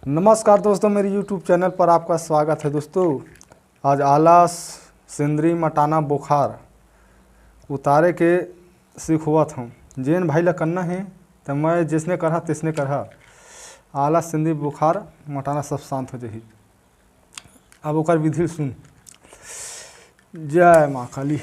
नमस्कार दोस्तों, मेरे YouTube चैनल पर आपका स्वागत है। दोस्तों आज आलस सिंदरी मटाना बुखार उतारे के सीखवत हूँ। जेन भाई ला करना है तो मैं जिसने कहा तिसने कहा। आलस सिंदरी बुखार मटाना सब शांत हो जाही। अब ओकर विधि सुन। जय माँ काली,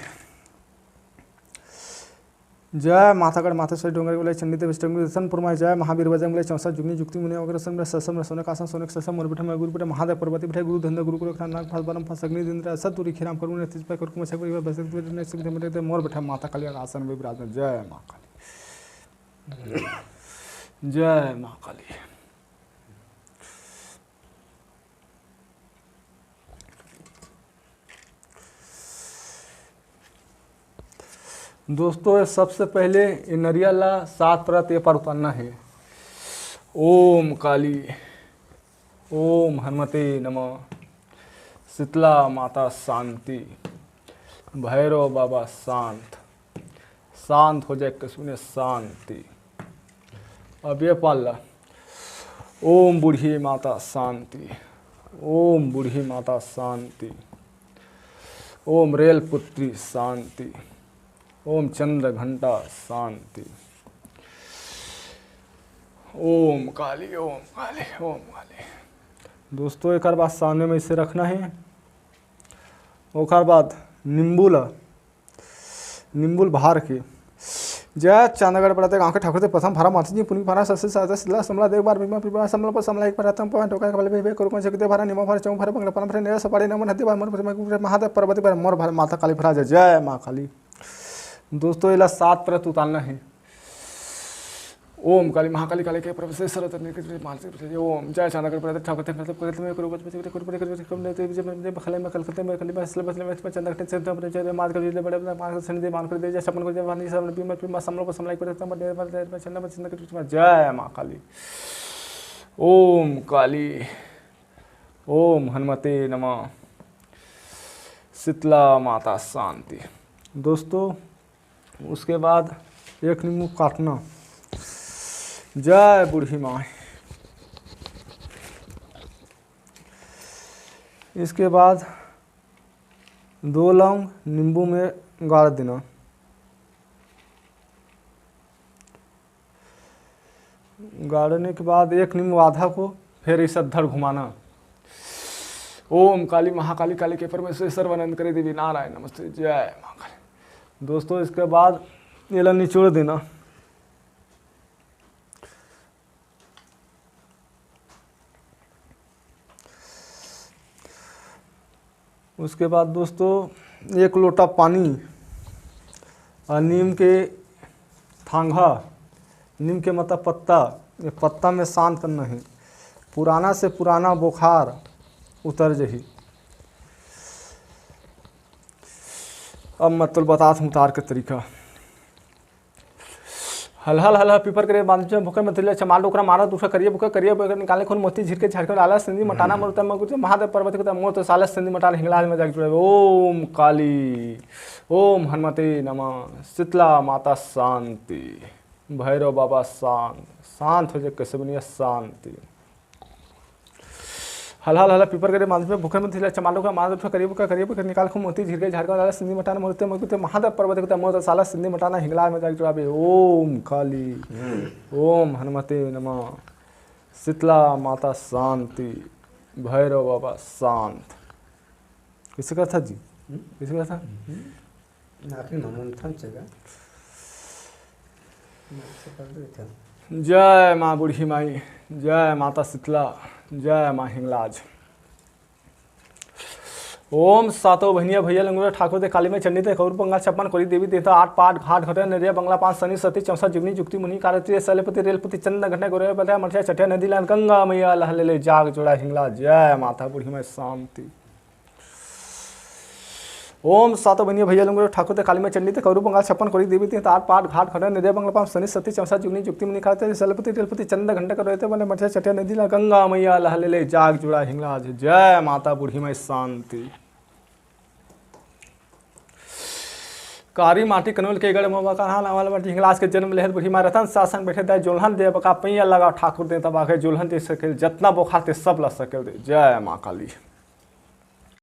जय मातागढ़ माता श्री डोंगर बोले चंडी देव दर्शन पुरमा, जय महावीर बजरंग बोले चौसा जुगनी जुक्ति मुनि वगैरह सब ससम सोने कासन सोने ससम मोर बिठा मैं गुरु बिठा महादेव पर्वती बिठा गुरु धंधा गुरु को नाग फस बरम फस अग्नि इंद्र सतुरी खिराम करू ने तिज पे कर कुमसा को बस ने सुख दे मोर बिठा माता काली आसन में विराजमान। जय मां काली, जय मां काली। दोस्तों सबसे पहले ये नरियला 7 परत ये पर उतारना है। ओम काली, ओम हनुमते नमः, शीतला माता शांति, भैरव बाबा शांत, शांत हो जाए कसुने शांति। अब ये पाला ओम बूढ़ी माता शांति, ओम बूढ़ी माता शांति, ओम रेल पुत्री शांति, ओम चंद्र घंटा शांति, ओम काली ओम काली ओम काली। दोस्तों एक बात सामने में इसे रखना है। ओकर बाद निम्बुल भार के जय चांदगढ़ पड़ते गांव के ठाकुर से प्रथम भरा माता जी पुनी भरा सबसे सादा सिला समला देव बार बीमा पिबा समला पर समला एक परतम पवन टोका के बले करू कौन सकते भरा निमा भरा चौं भरा बंगला पन भरा नेरा सपाड़ी नमन हते बार मोर महादेव पर्वती पर मोर भरा माता काली भरा जय मां काली। दोस्तों इला 7 परत उतारना है। ओम काली महाकाली काली के प्रोफेसर ओम जय चांदगढ़ पड़ते ठाकुर थे मतलब करते में करू बच कम देते जब बखले में कलकत्ते में कली बस में चंदगढ़ से अपने जय मार कर दे बड़े मार सनी दे मान कर दे सपन को जब वानी सब बीमा पिमा समलो को समलाई करते हम देर चंदा चंदा के जय मां काली। ओम काली, ओम हनुमते नमः, शीतला माता शांति। दोस्तों उसके बाद एक नींबू काटना। जय बूढ़ी माँ। इसके बाद 2 लौंग नींबू में गाड़ देना। गाड़ने के बाद एक नींबू आधा को फिर इस धड़ घुमाना। ओम काली महाकाली काली के परमेश्वर सर्वानंद करे देवी नारायण नमस्ते जय माँ काली। दोस्तों इसके बाद ये ला निचोड़ देना। उसके बाद दोस्तों 1 लोटा पानी और नीम के थांगा, नीम के मतलब पत्ता, ये पत्ता में शांत करना है। पुराना से पुराना बुखार उतर जही। अब मतलब बताता हूँ उतार के तरीका। हल पीपर करे बांध भूखे में चमाल ओकरा मारा दूसरा करिए निकाले खून मोती झिरके झाड़के आला सिंधी मटाना मोर तम कुछ महादेव पर्वत को मोर तो साला सिंधी मटाना हिंगलाज में जाके जुड़े। ओम काली, ओम हनुमते नमः, शीतला माता शांति, भैरव बाबा शांत हो जाए कैसे बनिया शांति। हल पीपर करे मांझ में भूखे में थिला चमालो का मार दूसरा करिए निकाल खून मोती झिरके झाड़का साला सिंधी मटाना मोरते मगते महादेव पर्वत को मोर साला सिंधी मटाना हिंगला में जाके जुड़ाबे। ओम काली, ओम हनुमते नमः, शीतला माता शांति, भैरव बाबा शांत। किसे का था जी? किसे का था? जय माँ बूढ़ी माई, जय माता शीतला, जय माँ हिंगलाज। ओम सातो बहनिया भैया लंगूरा ठाकुर दे काली में चंडी दे कौर बंगाल 56 कोरी देवी देता 8 पाठ घाट घटे नरिया बंगला 5 सनी सती चौसा जुगनी जुक्ति मुनि कारती सलेपति रेलपति चंद घटना गोरे बता मठिया चटिया नदी लान गंगा मैया लहले जाग जोड़ा हिंगला। जय माता बूढ़ी में शांति। ओम सातो बहनिया भैया लंगूरा ठाकुर दे काली में चंडी दे कौर बंगाल 56 कोरी देवी देता 8 पाठ घाट घटे नरिया बंगला 5 सनी सती चौसा जुगनी जुक्ति मुनि कारती सलेपति रेलपति चंद घंटा गोरे बने मठिया चटिया नदी लान गंगा मैया लहले जाग जोड़ा हिंगला। जय माता बूढ़ी में शांति। कारी माटी कनौल के गढ़ मोबा का वाला माटी हिंगलास के जन्म लेहत बुढ़ी मारे रतन शासन बैठे दे जुल्हन दे बका पैया लगा ठाकुर दे तब आके जुल्हन दे सके जितना बोखा ते सब ला सके जय माँ काली।